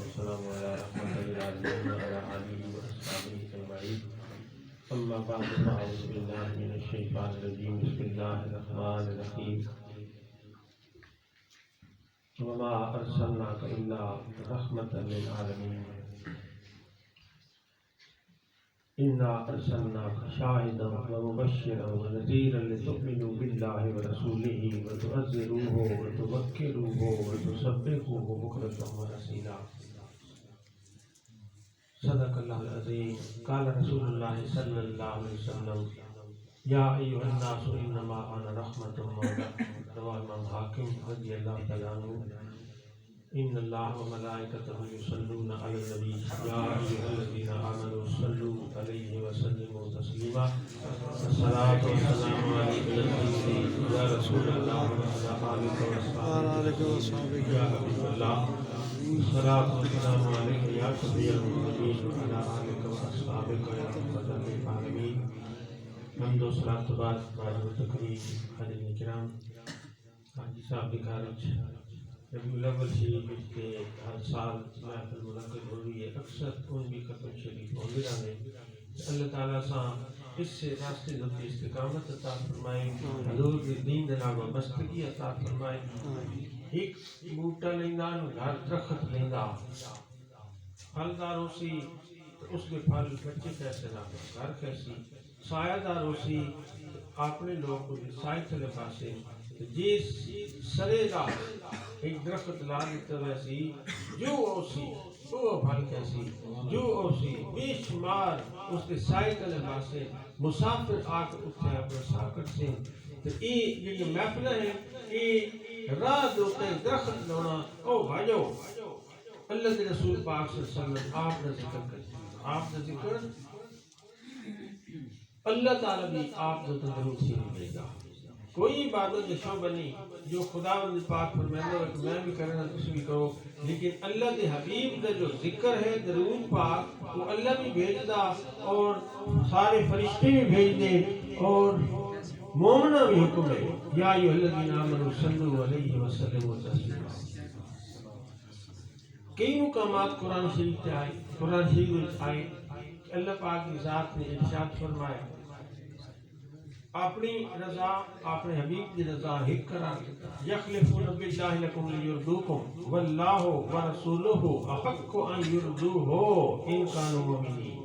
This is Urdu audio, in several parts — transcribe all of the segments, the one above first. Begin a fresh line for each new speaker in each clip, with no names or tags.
والسلام على رحمة للعالمين وعلى آله وأصحابه أجمعين. أما بعد فأعوذ بالله من الشيطان الرجيم. بسم الله الرحمن الرحيم. وما أرسلناك إلا رحمة للعالمين. إنا أرسلناك شاهدا ومبشرا ونذيرا لتؤمنوا بالله ورسوله وتعزروه وتوكروه وتسبحوه بكرة وأصيلا. صدق الله العظيم. قال رسول الله صلى الله عليه وسلم: يا أيها الناس إنما أنا رحمة مهداة. رواه الإمام حاکم رضی اللہ تعالیٰ عنہ. إن الله وملائكته يصلون على النبي يا أيها الذين آمنوا صلوا عليه وسلموا تسليما. الصلاة والسلام عليك يا رسول الله وعلى آلك وصحبك يا حبيب الله. الصلاة والسلام عليك يا شفيع المذنبين وعلى آلك وأصحابك يا رحمة للعالمين. حمد و صلاۃ و بعد و تکریم. حاضرین کرام، حاجی صاحب کی خارج ربیع الاول شریف کے ہر سال محفل منعقد ہو رہی ہے. اکثر ان بھی ختم شریف ہو رہے ہیں. اللہ تعالیٰ سے اس سے راستے ضبط استقامت عطا فرمائے، حضور کے دین جناب بستگی عطا فرمائے. ایک بوٹا لینا گھر درخت لینا پھلدار ہو سی تو اس کے پھل بچے کیسے نہ گھر کیسی سایہ دار ہو سی اپنے لوگ کو سائے تلے پاسے جس سرے دا ایک درخت لا دیتا ویسی جو اوسی وہ پھل کیسی جو اوسی بے شمار اس کے سائے تلے پاسے مسافر آ کر اٹھے اپنے ساکٹ سے. تو یہ محفل ہے یہ راہ دوتے درخت لونا. او بھائیو، اللہ کے رسول پاک صلی اللہ علیہ وسلم آپ نے ذکر کریں، آپ نے ذکر اللہ تعالیٰ بھی آپ کو تندرست ہی ملے گا. کوئی عبادت نشو بنی جو خدا بند پاک فرمائے کہ میں بھی کرنا تسی بھی کرو، لیکن اللہ کے حبیب کا جو ذکر ہے درود پاک وہ اللہ بھی بھیج دا اور سارے فرشتے بھی بھیج دے اور مومنہ بھی حکم ہے یا ایھا الذین آمنوا صلوا علیہ وسلموا تسلیما. کئی مقامات قرآن شریف آئے، قرآن شریف آئے کہ اللہ پاک کی ذات نے ارشاد فرمایا اپنی رضا اپنے حبیب کی رضا حق قرار دیتا. یخلفون باللہ لکم لیردوکم واللہ ورسولہ احق ان یردوہ ان کانوا مؤمنین.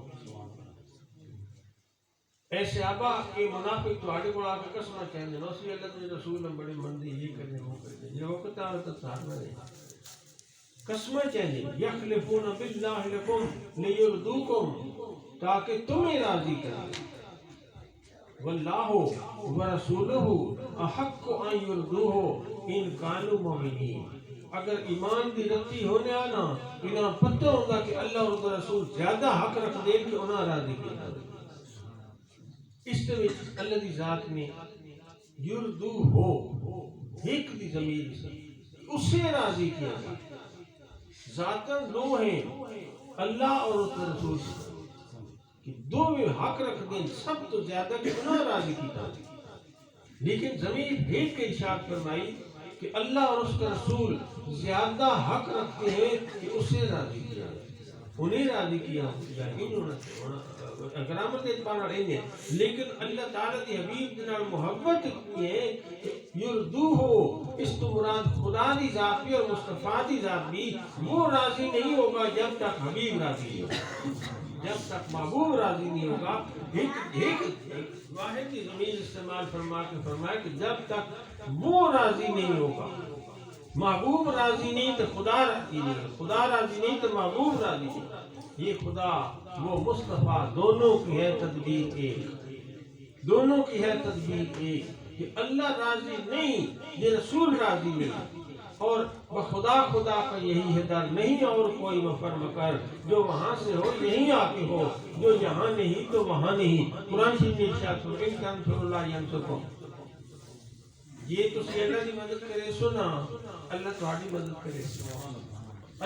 اے صحابہ یہ منافق تو آڑے بڑا کے قسمہ چاہنے نوسی اللہ کے رسول ہم بڑے مندی یہ کرنے وہ کرنے یہ وقت آتا صحابہ نے قسمہ چاہنے یخلفون باللہ لکم لیردوکم تاکہ تمہیں راضی کریں، واللہ ورسولہ احق ان یردوہ ان کانوا مؤمنین. اگر ایمان دی رتی ہونے آنا انہاں پتہ ہوگا کہ اللہ اور اس کا رسول زیادہ حق رکھ دے کہ انہاں راضی کیا. اس طرح اللہ دی ذات نے یردوہ ایک دی ضمیر سے اسے راضی کیا. ذاتاً دو ہیں اللہ اور اس کا رسول کہ دو میں حق رکھ دیں سب تو زیادہ کہ انہاں راضی کیتا، لیکن ضمیر ایک کے ارشاد فرمائی کہ اللہ اور اس کا رسول زیادہ حق رکھتے ہیں کہ اسے راضی کیا، انہیں راضی کیا. کرامت اعتبار رہے ہیں لیکن اللہ تعالیٰ کی حبیب جناب محبت اتنی ہے کہ یردوہ اس تو مراد خدا دی ذات بھی اور مصطفیٰ دی ذات بھی وہ راضی نہیں ہوگا جب تک حبیب راضی نہیں ہوگا، جب تک محبوب راضی نہیں ہوگا. ایک واحد کی ضمیر استعمال فرما کے فرمایا کہ جب تک وہ راضی نہیں ہوگا، محبوب راضی نہیں تو خدا راضی نہیں، خدا راضی نہیں تو محبوب راضی نہیں. یہ خدا وہ مصطفیٰ دونوں کی ہے تدبیر ایک، دونوں کی ہے تدبیر ایک کہ اللہ راضی نہیں یہ رسول راضی نہیں. اور خدا خدا کا یہی ہے در نہیں اور کوئی مفر مکر جو وہاں سے ہو یہیں آ کے ہو، جو یہاں نہیں تو وہاں نہیں. قرآن شریف میں ارشاد فرمایا ان تنصروا اللہ ینصرکم. یہ تو اللہ کی مدد کرے سنا اللہ تہاڈی مدد کرے.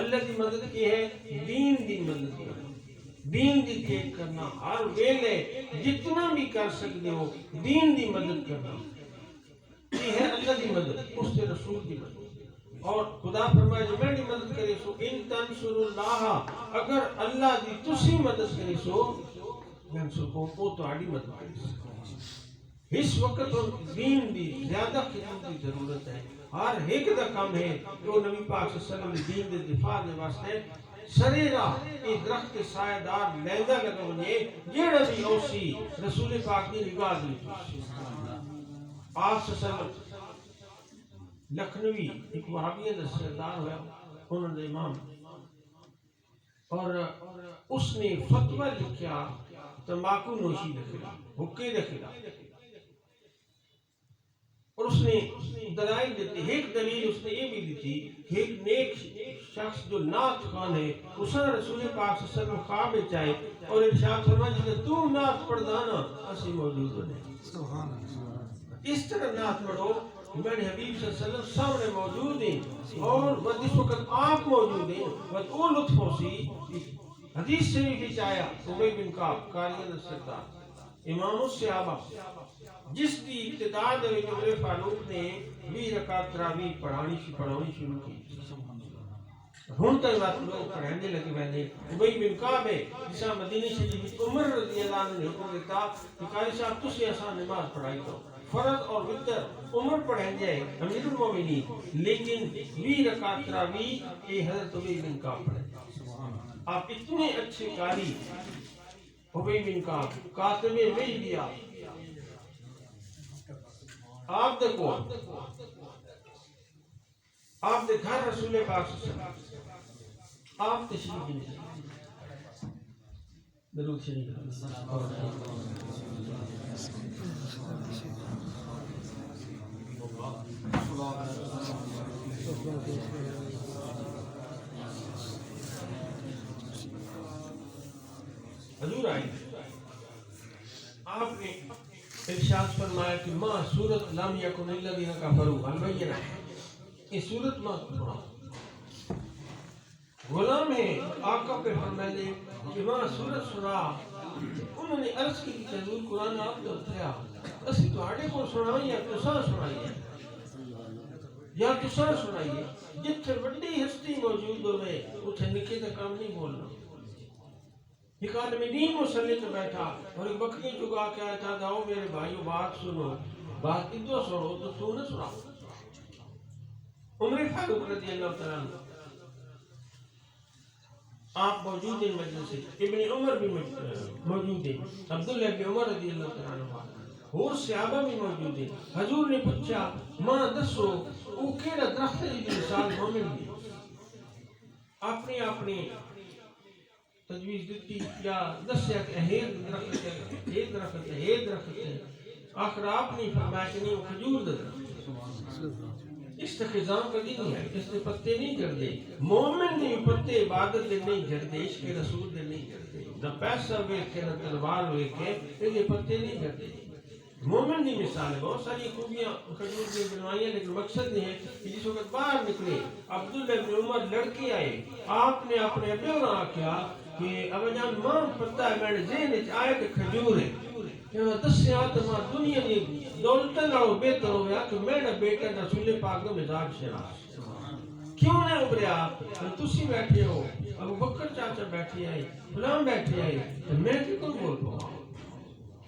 اللہ کی مدد کی ہے دین دی مدد کرنا، دین دی کھیت کرنا، ہر ویلے جتنا بھی کر سکتے ہو دین دی مدد کرنا. یہ ہے اللہ کی مدد، اس کے رسول کی مدد. اور خدا فرمائے جو میں مدد کرے سو ان تنصر اللہ اگر اللہ دی تسی مدد کرے سو ینصرکم او تہاڈی مدد کرے سو اس وقت دین دی زیادہ خدمت کی ضرورت ہے ہر ایک دا کام ہے جو نبی پاک صلی اللہ علیہ وسلم دین دے دفاع دے واسطے سرے راہ یہ درخت کے سایہ دار لیندہ لگا ونجے جیڑا بھی اوسی رسول پاک دی نگاہ دی آپ صلی اللہ علیہ وسلم لکھنوی ایک وہابیہ دا سردار ہوا انہوں نے امام اور اس نے فتوہ لکھیا تمباکو نوشی دے خلاف حکے دے خلاف اور اس نے دلائل دیتے ایک دلیل اس نے یہ بھی دی تھی کہ ایک نیک شخص جو نعت خوان ہے اس نے رسول پاک صلی اللہ علیہ وسلم خواب چاہے اور ارشاد فرمایا جب تو نعت پڑھانا اسی موجود ہونے اس طرح نعت پڑھو میرے حبیب صلی اللہ علیہ وسلم سامنے موجود ہیں اور جس وقت آپ موجود ہیں وہ لطف ہو سی حدیث سے بھی چاہیا ابی بن کعب قاری سردار امام الصحابہ جس کی ابتدا دے عمر فاروق نے 20 رکعت تراویح پڑھانی شروع کی ہن تک بات لوگ پڑھنے لگے ویندے ابی بن کعب جسا مدینے شریف عمر رضی اللہ عنہ نے حکم دیتا کہ قاری صاحب تسی آسان نماز پڑھائی دو فرض اور وتر عمر پڑھیں جائے امیر المومنین لیکن 20 رکعت تراویح یہ حضرت ابی بن کعب پڑھے آپ اتنے اچھے قاری ابی بن کعب کاتب وحیدیہ آپ دیکھو آپ دے گھر رسول پاک صلی اللہ علیہ وسلم آپ تشریف نہیں درود شریف حضور آئی آپ نے ارشاد فرمایا کہ ماں سورت لم یکن الذین کفروا البینہ یہ سورت ماں پڑھا غلام ہے آقا پہ فرمائے کہ ماں سورت سنا انہوں نے عرض کی کہ حضور قرآن آپ نے اتریا اسی تو آڑے کو سنائی یا تساں سنائیے یا تساں سنائیے جتھے بڑی ہستی موجود ہوئے اتھے نکے دا کام نہیں بولنا ایک آدمی دین مسلح تو بیٹھا اور ایک بکری چگا کے آیا تھا داؤ میرے بھائیو بات سنو بات ادو سنو تو نہ سنا عمر فاروق رضی اللہ تعالیٰ عنہ آپ موجود ہیں مجلس سے ابن عمر بھی موجود ہیں عبداللہ ابن عمر رضی اللہ تعالیٰ عنہ اور صحابہ بھی موجود ہیں حضور نے پوچھا ماں دسو وہ کیڑا درخت ہے جی مثال مومن دی اپنی تجویز دیتی یا دسیا کہ یہ درخت ہے آخر آپ نے فرمایا کہ نہیں وہ کھجور درخت اس سے خزام کبھی نہیں ہے اس سے پتے نہیں جھڑتے مومن نے پتے عبادت دے نہیں جھڑتے عشق رسول دے نہیں جھڑتے نہ پیسہ ویکھ کے نہ تلوار ویکھ کے یہ پتے نہیں جھڑتے مومن کی مثال ہے بہت ساری خوبیاں کھجور کی بنوائیاں لیکن مقصد نہیں ہے کہ جس وقت باہر نکلے عبداللہ بن عمر لڑکے آئے آپ نے اپنے ابے اور آکھیا کہ اب جان ماں پتہ ہے میرے ذہن آئے کہ کھجور ہے کہ میں دسیا تو ماں دنیا کی دولت لڑو بہتر ہو گیا کہ میرا بیٹا رسول پاک کا مزاج شناس کیوں نہ ابھریا تسی بیٹھے ہو ابو بکر چاچا بیٹھے آئے غلام بیٹھے آئے تو میں کیوں بول پاؤں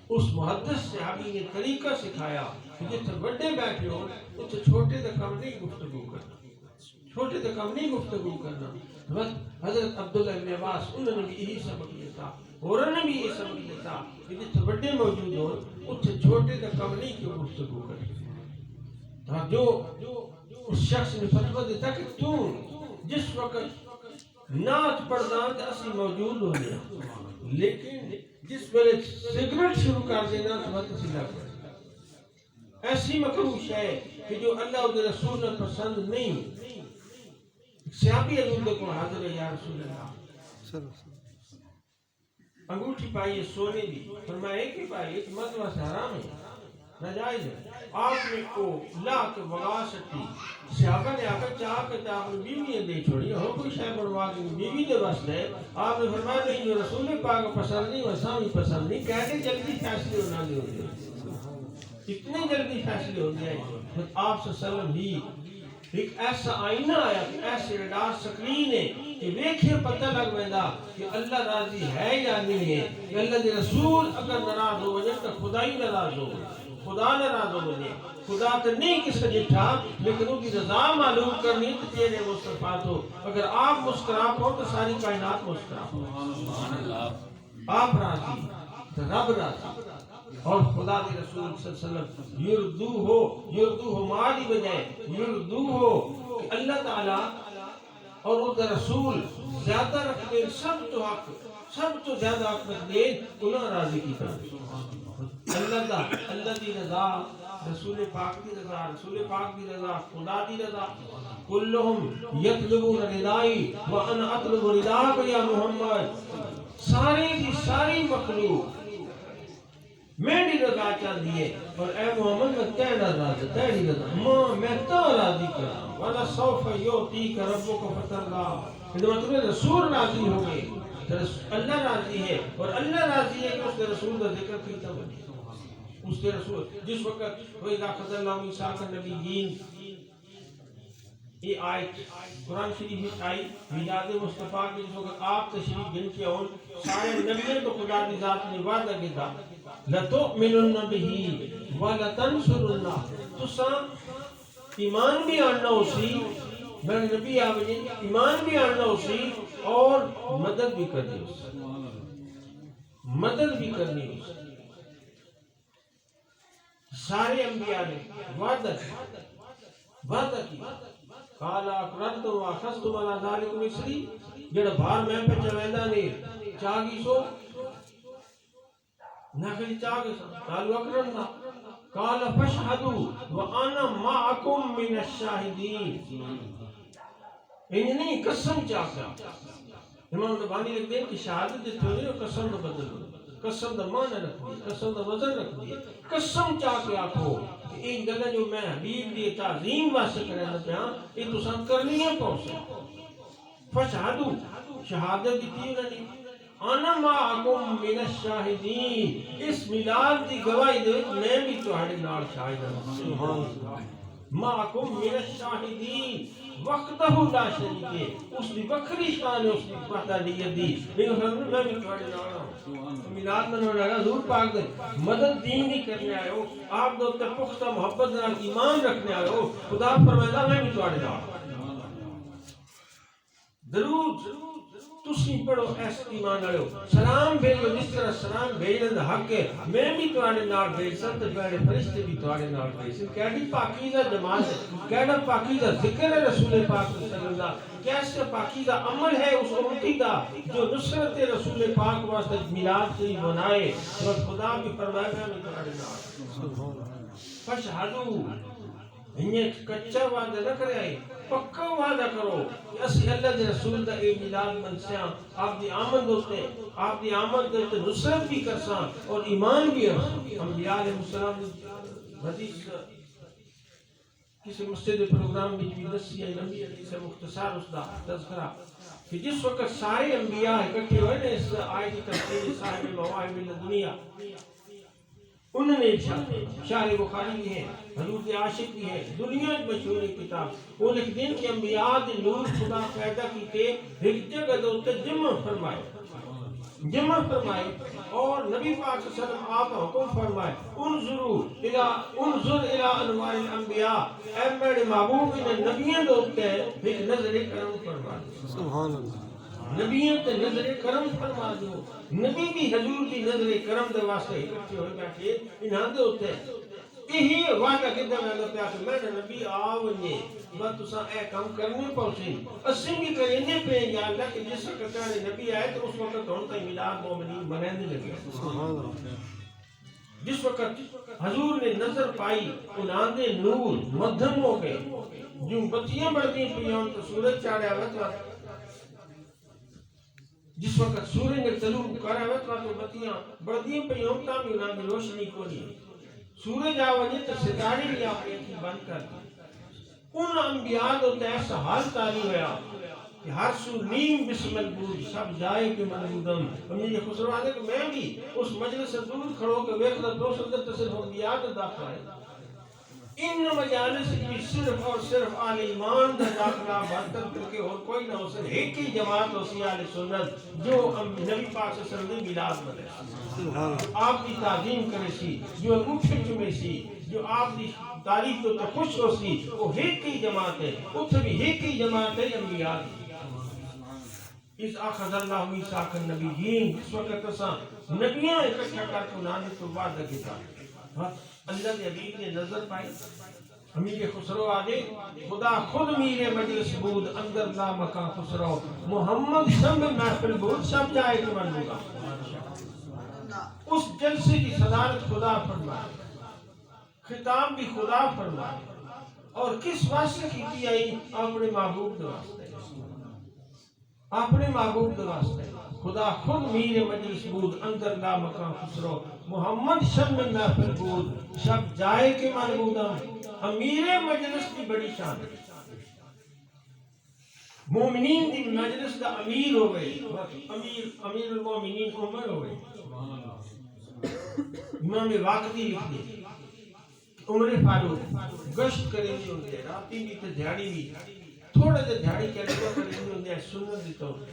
اس محدث صحابی نے طریقہ سکھایا کہ جتنے بڑے بیٹھے ہو اتنے چھوٹے تک کم نہیں گفتگو کرنا بس حضرت عبداللہ بن عباس انہوں نے بھی یہی سبق لیتا اور انہوں نے بھی یہ سبق لیتا کہ جتنے بڑے موجود ہو اتنے چھوٹے تک کم نہیں کیوں گفتگو کرنا جو اس شخص نے فتوہ دیتا کہ تم جس وقت نعت پڑھنا تو اسی موجود ہو گیا لیکن جس ویلے سگریٹ شروع کر دینا تو بہت سیدھا کر ایسی مکروہ ہے کہ جو اللہ اور رسول نے پسند نہیں صحابی حضور کو حاضر ہے یا رسول اللہ انگوٹھی پائیے سونے دی فرمایا ایک ہی پائیے کہ مرد واسطے حرام ہے ناجائز ہے آپ نے کو لا کے وغا سکتی صحابہ نے آکر چاہ کے آپ نے بیویاں دے چھوڑی اور کوئی شاہ بڑھوا کے بیوی دے واسطے ہے آپ نے فرمایا نہیں جو رسول پاک پسند نہیں ویسا بھی پسند نہیں کہتے جلدی فیصلے ہونا نہیں ہوتے اتنے جلدی فیصلے ہو گئے آپ صلی اللہ علیہ وسلم ہی ایک ایسا آئینہ آیا کہ ایسے ریڈار سکرین ہے کہ ویکھے پتہ لگ ویندا کہ اللہ راضی ہے یا نہیں ہے، کہ اللہ دے رسول اگر ناراض ہو وجے تو خدا ہی ناراض ہو، خدا ناراض ہو وجے خدا تو نہیں کس سے جٹھا، لیکن ان کی رضا معلوم کرنی تو تیرے مصطفیٰ تو اگر آپ مسکرا ہو تو ساری کائنات مسکرا ہو، آپ راضی تو رب راضی۔ اور خدا کے رسول صلی اللہ علیہ وسلم یردو ہو مالی بجائے یردو ہو کہ اللہ تعالیٰ اور اس کا رسول زیادہ رکھ دے، سب تو حق، سب تو زیادہ حق رکھ دے، انہوں راضی کی طرح اللہ دی رضا، رسول پاک دی رضا، رسول پاک دی رضا، خدا دی رضا۔ کلہم یطلبون رضائی وانا اطلب رضاک یا محمد، سارے کی ساری مخلوق میری رضا چاہتی ہے، اور اے محمد میں تیرا راضی، تیری رضا میں تو راضی کرا، والا سوف یعطیک ربک فترضی، اس مطلب رسول راضی ہو گئے، اللہ راضی ہے، اور اللہ راضی ہے کہ اس کے رسول کا ذکر کیتا بنے، اس کے رسول جس وقت وَإِذَا أَخَذَ اللَّهُ مِيثَاقَ النَّبِيِّينَ، یہ آیت قرآن شریف میں آئی میلاد مصطفیٰ کے جس وقت آپ تشریف گن کے ہوں، سارے نبیوں کو خدا کی ذات نے وعدہ کیا لَتُؤْمِنُنَّ بِهِ وَلَتَنْصُرُنَّهُ، تو سا ایمان بھی آنا اسی، میرے نبی آوے ایمان بھی آنا اسی اور مدد بھی کرنی اسی، مدد بھی کرنی اسی۔ سارے انبیاء نے وعدہ کی قال اقررتم واخذتم على ذلكم اسری، جڑا بھار میں پہ چویندا نے چاگی سو نہ کہ چاگی سو قالوا اقررنا قال فاشهدوا وانا معكم من الشاهدين، ان نہیں قسم چاہتا، امام ربانی لکھتے ہیں کہ شہادت دیتے ہوئے قسم کا بدل ہوئی، قسم دا معنی رکھ دی، قسم دا وزن رکھ دی، قسم چاہ کے آکھو کہ ایک گلہ جو میں حبیب دی تعظیم واسطے کرنا پہاں یہ تو سن کرنی ہے پہنچے، فشہدو شہادت دیتی انہوں نے انا معکم من الشاہدین، اس میلاد دی گواہی دے میں بھی تہاڈے نال شاہد ہوں، معکم من الشاہدین وقتہ لا شریک ہے، اس دی وکری شان ہے، اس دی وحدانیت دی، لیکن میں بھی تہاڈے نال ہوں، میلاد منانے لگا حضور پاک دے مدد دین دی کرنے آئے ہو، آپ دو تے پختہ محبت نال ایمان رکھنے آئے ہو، خدا فرمائے میں بھی تہاڈے نال، درود تسی پڑھو ایس ایمان والو، سلام بھیجو جس طرح سلام بھیجنے دا حق ہے، میں بھی تہاڈے نال بھیج سن تے میرے فرشتے بھی تہاڈے نال بھیج سن، کیڑی پاکیزہ جماعت ہے، کیڑا پاکیزہ ذکر ہے رسول پاک صلی اللہ علیہ وسلم، کیسا پاکیزہ عمل ہے اس امتی کا جو نصرت رسول پاک واسطے میلاد شریف منائے، اور خدا بھی فرمائے میں بھی تہاڈے نال، فشہدو انہیں کچا وعدہ نہ کرے، پکا وعدہ کرو کہ اسی اللہ دے رسول دا اے میلاد منسیاں، آپ دی آمد ہوتے، آپ دی آمد ہوتے نصرت بھی کرساں اور ایمان بھی ارساں۔ انبیاء علیہ السلام حدیث کسی مسجد پروگرام بھی دسی ہے، نبی حدیث مختصر اس دا تذکرہ کہ جس وقت سارے انبیاء اکٹھے ہوئے نا اس آیت کی تفسیر صاحب مواہب الدنیا، انہوں نے شارح بخاری بھی ہے، حضور کے عاشق بھی ہے، دنیا میں مشہور کتاب، وہ لکھ دین کہ انبیاء دے نور خدا پیدا کیتے ایک جگہ دوتے جمع فرمائے اور نبی پاک صلی اللہ علیہ وسلم آپ حکم فرمائے انظر الى انوار الانبیاء، اے میرے محبوب نے نبیوں دوتے ایک نظر کرم فرمائے، سبحان اللہ، نبیوں تے نظر کرم فرما دو، نبی بھی حضور دی نظر کرم دے واسطے اکٹھے ہوئے بیٹھے انہاں دے ہوتے یہی وعدہ کیتا میں نے پیا کہ میں نبی آونے بس تساں اے کام کرنے پہنچے، اسی بھی کرنے پہ یا اللہ کہ جس وقت تیرے نبی آئے تو اس وقت ہن تک میلاد مومنین منانے لگے، سبحان اللہ، جس وقت حضور نے نظر پائی انہاں دے نور مدھم ہو گئے، جو بتیاں بڑھتی پیاں تو سورج چڑھا ہوا، جس وقت سورج نے طلوع کر ہوا تو بتیاں بڑھتی پیاں تا بھی انہاں دی روشنی کو نہیں، سورج آوجے تو ستارے بھی آپ کی بند کر دی، ان انبیاء کو ایسا حال تاری ہوا کہ ہر سو نیم بسم البود سب جائے کہ منبودم، ہمیں یہ خسرو آدھے کہ میں بھی اس مجلس سے دور کھڑو کہ ویخ دا دو سندر تصرف انبیاء دا داخل آئے، ان مجالس کی صرف اور صرف آل ایمان دا داخلہ برتن کر کے اور کوئی نہ ہو سکے ایک ہی جماعت ہو سی آل سنت جو نبی پاک صلی اللہ علیہ وسلم نے میلاد منائے آپ کی تعظیم کرے سی جو انگوٹھے چومے سی جو آپ کی تاریخ تو خوش ہو سی وہ ایک ہی جماعت ہے اتھے بھی ایک ہی جماعت ہے انبیاء اس اخذ اللہ میثاق النبیین اس وقت اساں نبیاں اکٹھا کر کے انہوں نے تو وعدہ کیا اللہ کے حبیب نے نظر پائی امیر خسرو آگے خدا خود میر مجلس بود اندر لا مکان خسرو محمد سب محفل بود سب جائے کہ من ہوگا اس جلسے کی صدارت خدا فرمائے خطاب بھی خدا فرمائے اور کس واسطے کی آئی اپنے محبوب دے واسطے اپنے محبوب دے واسطے خدا خود میر مجلس بود اندر لا مکان خسرو محمد شب میں محفل بود شب جائے کے معبوداں امیر مجلس کی بڑی شان مومنین دی مجلس دا امیر ہو گئے امیر المومنین عمر ہو گئے امام واقعی لکھ دے عمر فاروق گشت کریں گے ہوندے راتی بھی تے دھیاڑی بھی تھوڑا جا دھیاڑی کریں گے ہوندے سنت دیتا ہوں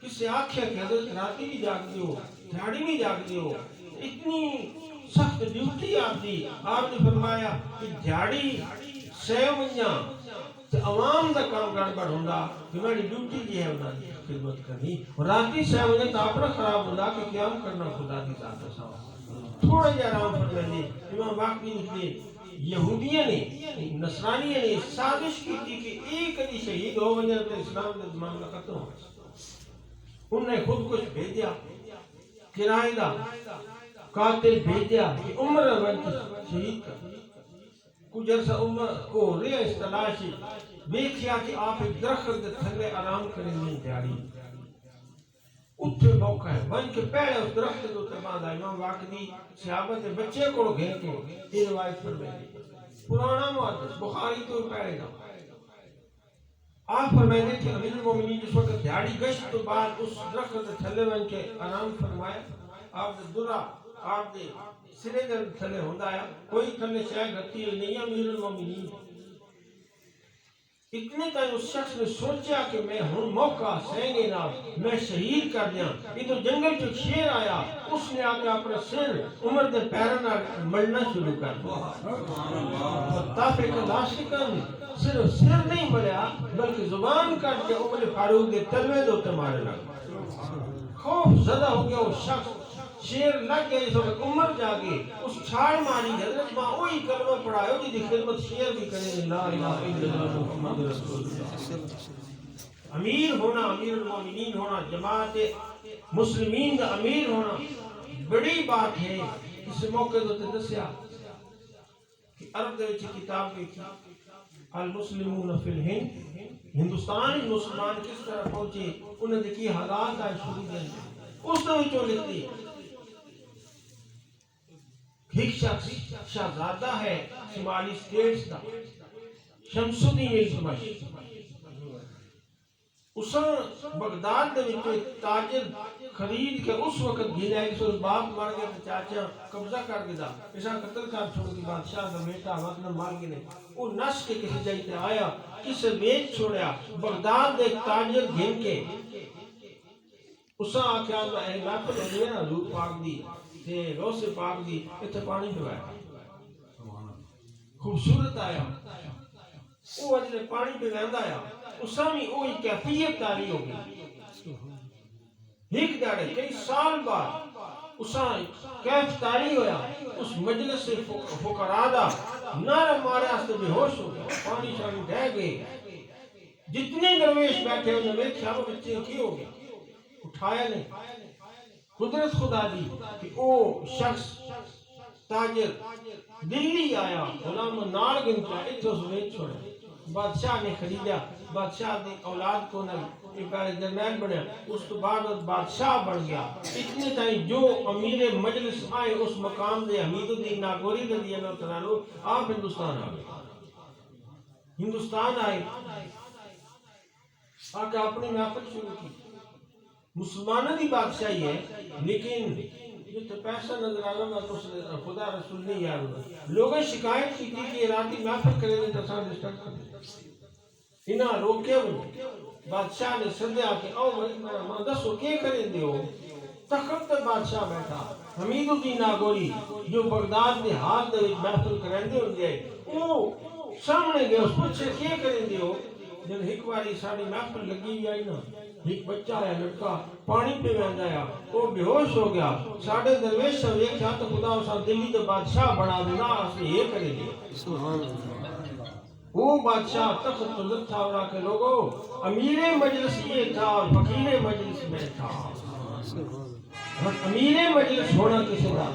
کسی آنکھیں کہ حضرت راتی بھی جاگ دیو دھیاڑی بھی جاگ دیو اتنی سخت ڈیوٹی آپ دی آپ نے فرمایا کہ دھیاڑی سیو منجاں تے عوام دا کام گڑبڑ ہوندا کہ میری ڈیوٹی جی ہے انہاں دی خدمت کرنی اور راتی سیو منجاں تا اپنا خراب ہوندا کہ قیام کرنا خدا دی ذات سوا تھوڑا جا آرام فرمائے امام واقعی نے یہودیاں نے نصرانیاں نے سازش کی تھی کہ ایک علی شہید ہو بنے تو اسلام کا معاملہ ختم ہو انہوں نے خود کچھ بھیجا کرائے دا قاتل بھیجا کہ عمر بن شہید کا کچھ عرصہ عمر کو ریا استلاشی دیکھیا کہ آپ ایک درخت کے تھلے آرام کریں گے تیاری اتھے موقع ہے بن کے پہلے اس درخت کے اتنے بعد امام واقعی صحابہ کے بچے کو گھر کے یہ روایت پر میں پرانا محدث بخاری تو پہلے نہ آپ فرمائے کہ امیر المومنین جس وقت دیاڑی گشت تو بعد اس درخت کے تھلے بن کے آرام فرمایا آپ نے درہ آپ نے سرے در تھلے ہوندہ آیا کوئی تھلے شاید گھتی ہے نہیں امیر المومنین اتنے تائیں اس شخص نے سوچا کہ میں ہوں موقع سینگے نہ میں شہید کر دیا یہ تو جنگل جو شیر آیا اس نے آگے اپنا سر عمر دے پیرنا ملنا شروع کر دیا تافق لاشکن صرف سر نہیں ملیا بلکہ زبان کٹ کے عمر فاروق دے تلوے دوتے مارے لگا خوف زدہ ہو گیا اس شخص شیر لگ گیا اس وقت عمر جاگے اس چھاڑ ماری حضرت ماں وہی کلمہ پڑھائے ہو جی خدمت شیر بھی کریں لا الہ الا اللہ محمد رسول اللہ امیر ہونا امیر المومنین ہونا جماعت مسلمین کا امیر ہونا بڑی بات ہے اس موقع تو دسیا کہ عرب دے وچ کتاب لکھی المسلمون فی الہند ہندوستان مسلمان کس طرح پہنچے انہوں نے کی حالات آئے شروع دیں اس نے وچوں لکھتی ایک شخص شہزادہ ہے شمالی سٹیٹس دا شمس الدین التمش اساں بغداد دے وچ تاجر خرید کے اس وقت گھنا ہے کہ اس باپ مار گیا تو چاچا قبضہ کر گیا اساں قتل کر چھوڑ کے بادشاہ دا بیٹا وقت مار گئے وہ نس کے کسی جگہ تے آیا کسے بیچ چھوڑیا بغداد دے تاجر گھن کے اساں آکھیا اے محفل ہوئی ہے نا حضور پاک دی تے روز پاک دی اتنے پانی پلایا خوبصورت آیا وہ اجلے پانی پلایا آیا اساں بھی وہی کیفیت تاری ہو گئی ایک داڑے کئی سال بعد اساں کیف تاری ہویا اس مجلس سے فقراء دا نعرہ مارے آستے بے ہوش ہو گیا پانی شانی ڈہ گئے جتنے درویش بیٹھے انہوں نے خیال بچے کی ہو گیا اٹھایا نہیں قدرت خدا دی کہ او شخص تاجر دلی آیا غلام نار گنتا اتھو سمیت چھوڑا بادشاہ نے خریدا بادشاہ نے اولاد کو نہ ایک جرنیل بنیا اس تو بعد بادشاہ بن گیا اتنے تائیں جو امیر مجلس آئے اس مقام دے حمید الدین ناگوری رضی اللہ تعالیٰ عنہ آپ ہندوستان آ گئے ہندوستان آئے آکے اپنی محفل شروع کی مسلمانوں کی بادشاہی ہے لیکن جتنے پیسہ نظر آ رہا تو خدا رسول نہیں یاد ہوتا. لوگوں شکایت کی تھی کہ راتی محفل کرے دیں تو سان ڈسٹرب کر دیں. انہاں روکے ہوئے بادشاہ نے سدیا کہ او میں دسو کیا کریں دے ہو. تخت بادشاہ بیٹھا حمید الدین ناگوری جو بغداد دے ہاتھ دے محفل کریں دے ہوں گے او سامنے گئے اس پوچھے کیا کریں دے ہو. جب ایک باری ساری محفل لگی ہوئی آئی نا ایک بچہ ہے لڑکا پانی پہ بہن آیا وہ بے ہوش ہو گیا. ساڑھے درویش سے ایک جاتا خدا اسا دلی دے بادشاہ بنا دینا اسے یہ کریں دے. وہ بادشاہ تخت حضرت تھا اور آکے لوگوں امیر مجلس یہ تھا اور فقیر مجلس میں تھا. امیر مجلس ہونا کسی دا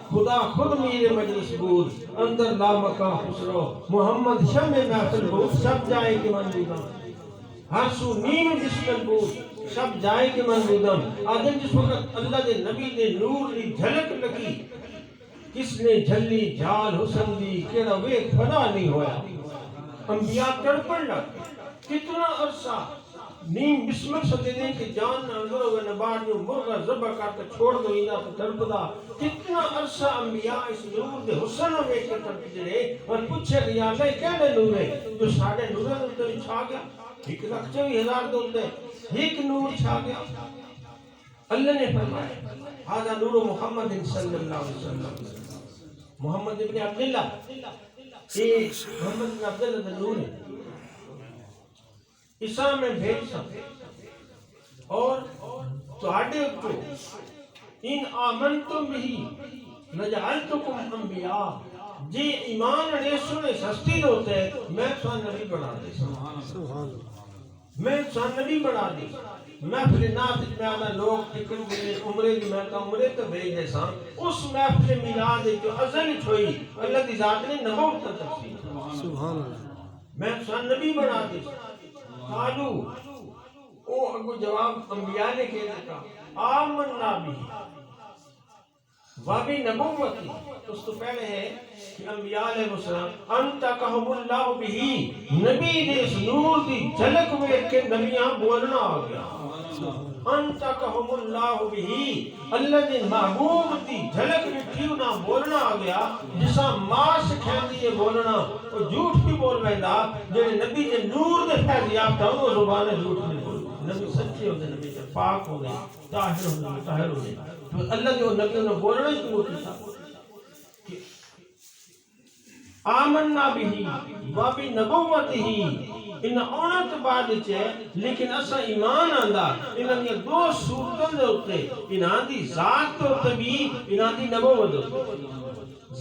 خدا خود امیر مجلس بود اندر لا مکان خسرو محمد شمع محفل بود سب جائے کہ منبودم ہر سو نیم جسمل بود سب جائے کہ منبودم. آدھے جس وقت اللہ دے نبی دے نور لی جھلک لگی کس نے جھلی جال حسن دی کیڑا ویک فنا نہیں ہویا. انبیاء تڑپڑ لگ کتنا عرصہ نیم بسمت سجدے کہ جان نہ اندر و نبار جو مرغہ ذبح کرتا چھوڑ دو اینا تو تڑپدا. کتنا عرصہ انبیاء اس نور دے حسن میں کے تڑپ جڑے اور پوچھے کہ یا اللہ کہنے نور ہے جو ساڑھے نور دے چھا گیا 1,24,000 دے ایک نور چھا گیا. اللہ نے فرمایا هذا نور محمد صلی اللہ علیہ وسلم. محمد ابن عبداللہ یہ محمد بن عبداللہ دا نور ہے. عیسیٰ میں بھیج سکتے اور تہاڈے کو ان آمنتم بھی نجعلتکم انبیاء جی ایمان اڑے سنے سستی ہوتے میں سوان نبی بنا دے. میں سوان نبی بنا دے. محفل ناس میں آنا لوگ ٹکن گئے عمرے دی میں کہا عمرے تو بھیج دے سان اس محفل میلاد جو ازل چھوئی اللہ دی ذات نے نبوت کا تفسیر. سبحان اللہ. میں سوان نبی بنا دے. قالو او اگو جواب انبیاء نے کہہ دیتا آمنا بھی وابی نبوتی. اس تو پہلے ہے کہ انبیاء علیہ السلام انتقہم اللہ بھی نبی دے اس نور دی جھلک میں کہ نبیاں بولنا آ گیا. انتقہم اللہ بھی اللہ دے محبوب دی جھلک میں کیوں بولنا آ گیا. جسا ماں سکھین دیئے بولنا وہ جھوٹ بھی بول بیندہ جنہیں نبی دے نور دے فیض یافتہ وہ زبانہ جھوٹ نہیں بول. نبی سچے ہوتے نبی سے پاک ہو گئے طاہر ہو گئے. اللہ جو نبی نے بولنا ہی کیوں تھا آمنا بھی وابی نبوتی ان اونت بعد چھے لیکن اسا ایمان آندہ انہاں دی دو صورتوں دے ہوتے انہاں دی ذات تو بھی انہاں دی نبوت ہوتے.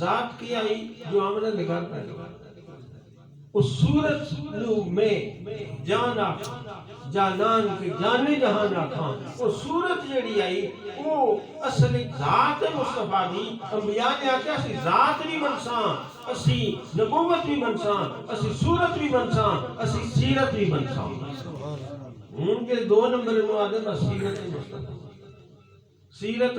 ذات کی آئی جو آمنہ نگاہ کر اس صورت میں جان آکھاں جانان کے جانے جہان آکھاں وہ صورت جڑی آئی وہ اصلی ذات مصطفیٰ دی. انبیاء نے آکھا اسی ذات بھی منسان اسی نبوت بھی منسان اسی صورت بھی منسان اسی سیرت بھی منسان. ان کے 2 نمبر میں آدم سیرت مصطفیٰ سیرت